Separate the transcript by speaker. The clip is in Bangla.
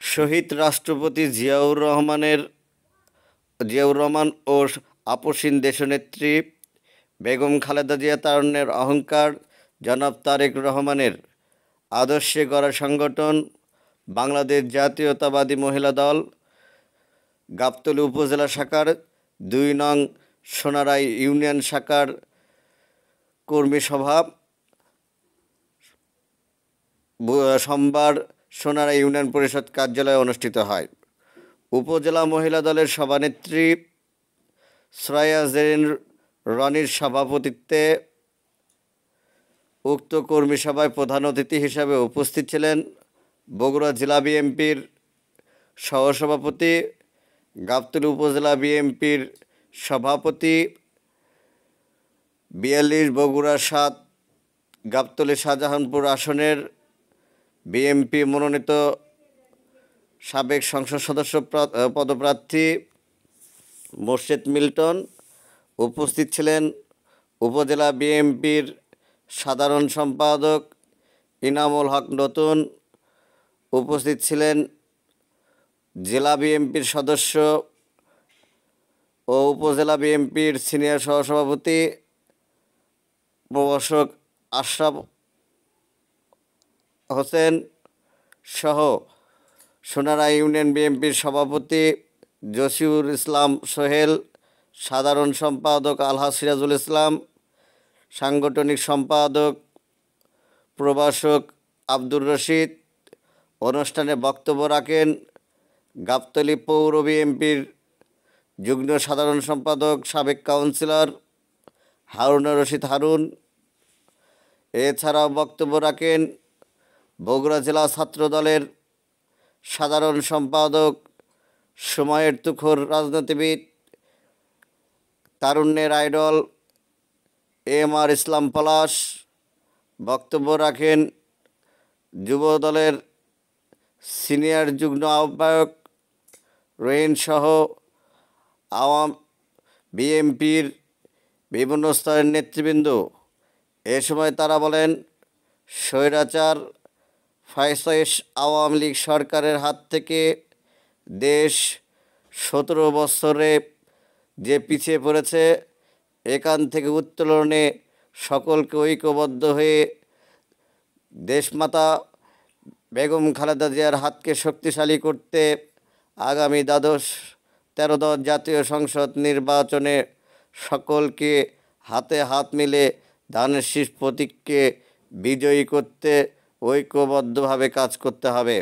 Speaker 1: শহীদ রাষ্ট্রপতি জিয়াউর রহমান ও আপসীন দেশনেত্রী বেগম খালেদা জিয়া তারুণ্যের অহংকার জনাব তারেক রহমানের আদর্শে গড়া সংগঠন বাংলাদেশ জাতীয়তাবাদী মহিলা দল গাবতলী উপজেলা শাখার ২ নং সোনারাই ইউনিয়ন শাখার কর্মী সভা সোমবার সোনারাই ইউনিয়ন পরিষদ কার্যালয়ে অনুষ্ঠিত হয়। উপজেলা মহিলা দলের সভানেত্রী সরাইয়া জেরিন রনির সভাপতিত্বে উক্ত কর্মী সভায় প্রধান অতিথি হিসেবে উপস্থিত ছিলেন বগুড়া জেলা বিএনপির সহসভাপতি, গাবতলী উপজেলা বিএনপির সভাপতি, ৪২ বগুড়া ৭ গাবতলী শাহজাহানপুর আসনের বিএনপি মনোনীত সাবেক সংসদ সদস্য পদপ্রার্থী মোর্শেদ মিল্টন। উপস্থিত ছিলেন উপজেলা বিএনপির সাধারণ সম্পাদক ইনামুল হক নতুন। উপস্থিত ছিলেন জেলা বিএনপির সদস্য ও উপজেলা বিএনপির সিনিয়র সহসভাপতি প্রভাষক আশরাফ হোসেন সহ সোনারাই ইউনিয়ন বিএনপির সভাপতি জসিউর ইসলাম সোহেল, সাধারণ সম্পাদক আলহাজ সিরাজুল ইসলাম, সাংগঠনিক সম্পাদক প্রভাষক আব্দুর রশিদ। অনুষ্ঠানে বক্তব্য রাখেন গাবতলী পৌর বিএনপির যুগ্ম সাধারণ সম্পাদক সাবেক কাউন্সিলর হারুনুর রশিদ হারুন। এছাড়াও বক্তব্য রাখেন বগুড়া জেলা ছাত্রদলের সাধারণ সম্পাদক সময়ের তুখোর রাজনীতিবিদ, তারুণ্যের আইডল এম.আর. ইসলাম পলাশ। বক্তব্য রাখেন যুব দলের সিনিয়র যুগ্ম আহ্বায়ক রহিনসহ বিএনপির বিভিন্ন স্তরের নেতৃবৃন্দ। এ সময় তারা বলেন, স্বৈরাচার ফ্যাসিস্ট আওয়ামী লীগ সরকারের হাত থেকে দেশ ১৭ বছরে যে পিছিয়ে পড়েছে, এখান থেকে উত্তোলনে সকলকে ঐক্যবদ্ধ হয়ে দেশমাতা বেগম খালেদা জিয়ার হাতকে শক্তিশালী করতে আগামী 13 জাতীয় সংসদ নির্বাচনে সকলকে হাতে হাত মিলে ধানের শীষ প্রতীককে বিজয়ী করতে ঐক্যবদ্ধভাবে কাজ করতে হবে।